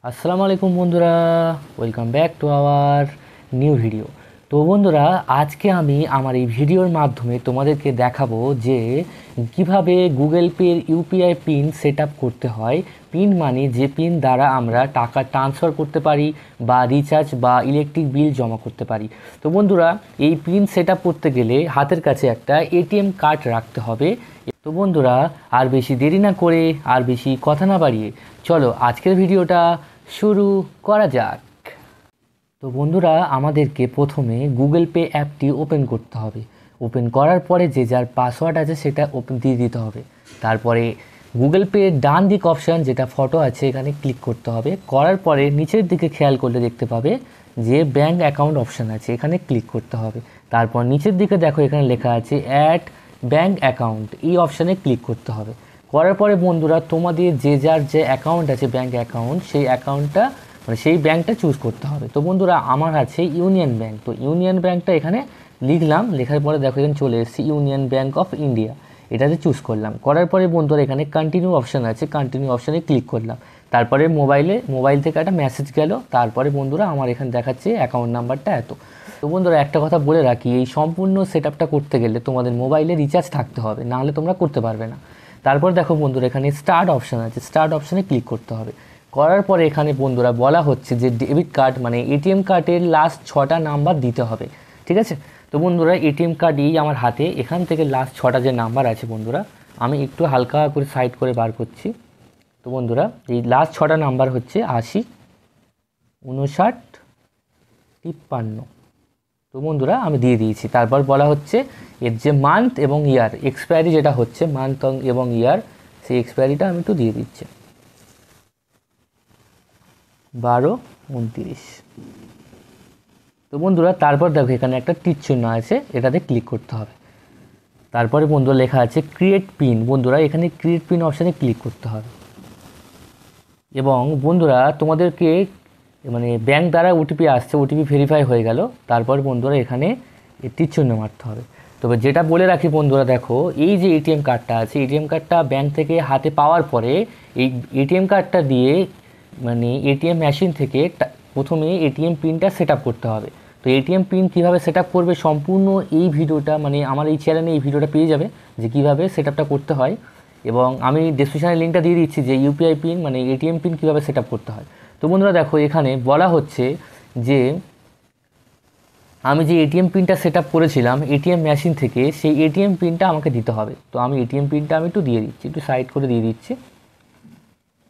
আসসালামু আলাইকুম বন্ধুরা, welcome back to our new video. তো বন্ধুরা, আজকে আমি আমার এই ভিডিওর মাধ্যমে তোমাদেরকে দেখাবো যে কিভাবে গুগল পের ইউপিআই পিন সেট আপ করতে হয়। পিন মানে যে পিন দ্বারা আমরা টাকা ট্রান্সফার করতে পারি বা রিচার্জ বা ইলেকট্রিক বিল জমা করতে পারি। তো বন্ধুরা, এই পিন সেট আপ করতে গেলে হাতের কাছে একটা এটিএম কার্ড রাখতে হবে। তো বন্ধুরা, আর বেশি দেরি না করে আর বেশি কথা না বাড়িয়ে চলো আজকের ভিডিওটা শুরু করা যাক। তো বন্ধুরা, আমাদেরকে প্রথমে গুগল পে অ্যাপটি ওপেন করতে হবে। ওপেন করার পরে যে যার পাসওয়ার্ড আছে সেটা ওপেন দিয়ে দিতে হবে। তারপরে গুগল পে ডান দিক অপশান যেটা ফটো আছে এখানে ক্লিক করতে হবে। করার পরে নিচের দিকে খেয়াল করলে দেখতে পাবে যে ব্যাঙ্ক অ্যাকাউন্ট অপশান আছে, এখানে ক্লিক করতে হবে। তারপর নিচের দিকে দেখো এখানে লেখা আছে অ্যাড ব্যাঙ্ক অ্যাকাউন্ট, এই অপশানে ক্লিক করতে হবে। করার পরে বন্ধুরা, তোমাদের যে যার যে অ্যাকাউন্ট আছে ব্যাঙ্ক অ্যাকাউন্ট, সেই অ্যাকাউন্টটা মানে সেই ব্যাঙ্কটা চুজ করতে হবে। তো বন্ধুরা, আমার আছে ইউনিয়ন ব্যাঙ্ক, তো ইউনিয়ন ব্যাঙ্কটা এখানে লিখলাম। লেখার পরে দেখো এখানে চলে এসেছি ইউনিয়ন ব্যাঙ্ক অফ ইন্ডিয়া, এটাতে চুজ করলাম। করার পরে বন্ধুরা এখানে কন্টিনিউ অপশান আছে, কন্টিনিউ অপশানে ক্লিক করলাম। তারপরে মোবাইল থেকে একটা মেসেজ গেল। তারপরে বন্ধুরা আমার এখানে দেখাচ্ছে অ্যাকাউন্ট নাম্বারটা এত। তো বন্ধুরা, একটা কথা বলে রাখি, এই সম্পূর্ণ সেট আপটা করতে গেলে তোমাদের মোবাইলে রিচার্জ থাকতে হবে, নাহলে তোমরা করতে পারবে না। তারপর দেখো বন্ধুরা এখানে স্টার্ট অপশান আছে, স্টার্ট অপশানে ক্লিক করতে হবে। করার পরে এখানে বন্ধুরা বলা হচ্ছে যে ডেবিট কার্ড মানে এটিএম কার্ডের লাস্ট 6টা নাম্বার দিতে হবে, ঠিক আছে। তো বন্ধুরা, এটিএম কার্ড এই আমার হাতে, এখান থেকে লাস্ট 6টা যে নাম্বার আছে বন্ধুরা, আমি একটু হালকা করে সাইড করে বার করছি। তো বন্ধুরা, এই লাস্ট 6টা নাম্বার হচ্ছে 80, 59, 53। তো বন্ধুরা আমি দিয়ে দিয়েছি। তারপর বলা হচ্ছে এর যে মান্থ এবং ইয়ার এক্সপায়ারি যেটা হচ্ছে মান্থ এবং ইয়ার, সেই এক্সপায়ারিটা আমি একটু দিয়ে দিচ্ছি 12/29। তো বন্ধুরা, তারপর দেখো এখানে একটা টিক চিহ্ন আছে, এটাতে ক্লিক করতে হবে। তারপরে বন্ধুরা লেখা আছে ক্রিয়েট পিন, বন্ধুরা এখানে ক্রিয়েট পিন অপশানে ক্লিক করতে হবে। এবং বন্ধুরা তোমাদেরকে মানে ব্যাঙ্ক দ্বারা ওটিপি আসছে, ওটিপি ভেরিফাই হয়ে গেল। তারপর বন্ধুরা এখানে টিক চিহ্ন মারতে হবে। তবে যেটা বলে রাখি বন্ধুরা, দেখো এই যে এটিএম কার্ডটা আছে, এটিএম কার্ডটা ব্যাঙ্ক থেকে হাতে পাওয়ার পরে এই এটিএম কার্ডটা দিয়ে মানে এটিএম মেশিন থেকে প্রথমে এটিএম পিনটা সেট আপ করতে হবে। তো এটিএম পিন কীভাবে সেট আপ করবে সম্পূর্ণ এই ভিডিওটা মানে আমার এই চ্যানেলে এই ভিডিওটা পেয়ে যাবে যে কীভাবে সেট আপটা করতে হয়। এবং আমি ডেসক্রিপশানে লিঙ্কটা দিয়ে দিচ্ছি যে ইউপিআই পিন মানে এটিএম পিন কীভাবে সেট আপ করতে হয়। তো বন্ধুরা দেখো এখানে বলা হচ্ছে যে আমি যে এটিএম পিনটা সেট আপ করেছিলাম এটিএম মেশিন থেকে, সেই এটিএম পিনটা আমাকে দিতে হবে। তো আমি এটিএম পিনটা আমি একটু দিয়ে দিচ্ছি, একটু সাইড করে দিয়ে দিচ্ছি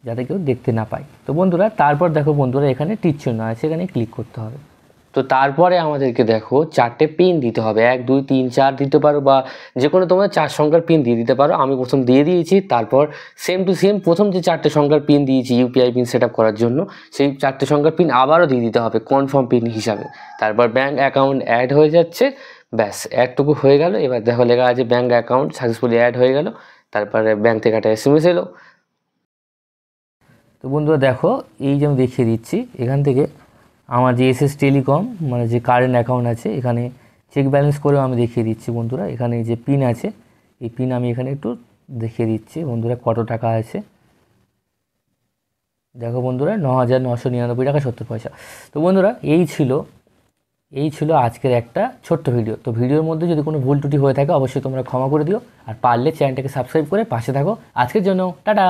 যাতে কেউ দেখতে না পায়। তো বন্ধুরা, তারপর দেখো বন্ধুরা এখানে টিক চিহ্ন আছে, এখানে ক্লিক করতে হবে। তো তারপরে আমাদেরকে দেখো 4টে পিন দিতে হবে, 1 2 3 4 দিতে পারো বা যে কোনো তোমরা 4 সংখ্যার পিন দিয়ে দিতে পারো। আমি প্রথম দিয়ে দিয়েছি। তারপর সেম টু সেম প্রথম যে 4টে সংখ্যার পিন দিয়েছি ইউপিআই পিন সেট আপ করার জন্য, সেই 4টে সংখ্যার পিন আবারও দিয়ে দিতে হবে কনফার্ম পিন হিসাবে। তারপর ব্যাঙ্ক অ্যাকাউন্ট অ্যাড হয়ে যাচ্ছে, ব্যাস অ্যাডটুকু হয়ে গেল। এবার দেখো লেখা আছে ব্যাঙ্ক অ্যাকাউন্ট সাকসেসফুলি অ্যাড হয়ে গেল। তারপরে ব্যাঙ্ক থেকে একটা এসএমএস এলো। তো বন্ধুরা দেখো এই যে আমি দেখিয়ে দিচ্ছি, এখান থেকে আমার যে এসএস টেলিকম মানে যে কারেন্ট অ্যাকাউন্ট আছে এখানে চেক ব্যালেন্স করেও আমি দেখিয়ে দিচ্ছি বন্ধুরা। এখানে যে পিন আছে এই পিন আমি এখানে একটু দেখিয়ে দিচ্ছি বন্ধুরা কত টাকা আছে। দেখো বন্ধুরা 9,999 টাকা 70 পয়সা। তো বন্ধুরা এই ছিল আজকের একটা ছোট্ট ভিডিও। তো ভিডিওর মধ্যে যদি কোনো ভুল ত্রুটি হয়ে থাকে অবশ্যই তোমরা ক্ষমা করে দিও, আর পারলে চ্যানেলটাকে সাবস্ক্রাইব করে পাশে থাকো। আজকের জন্য টাটা।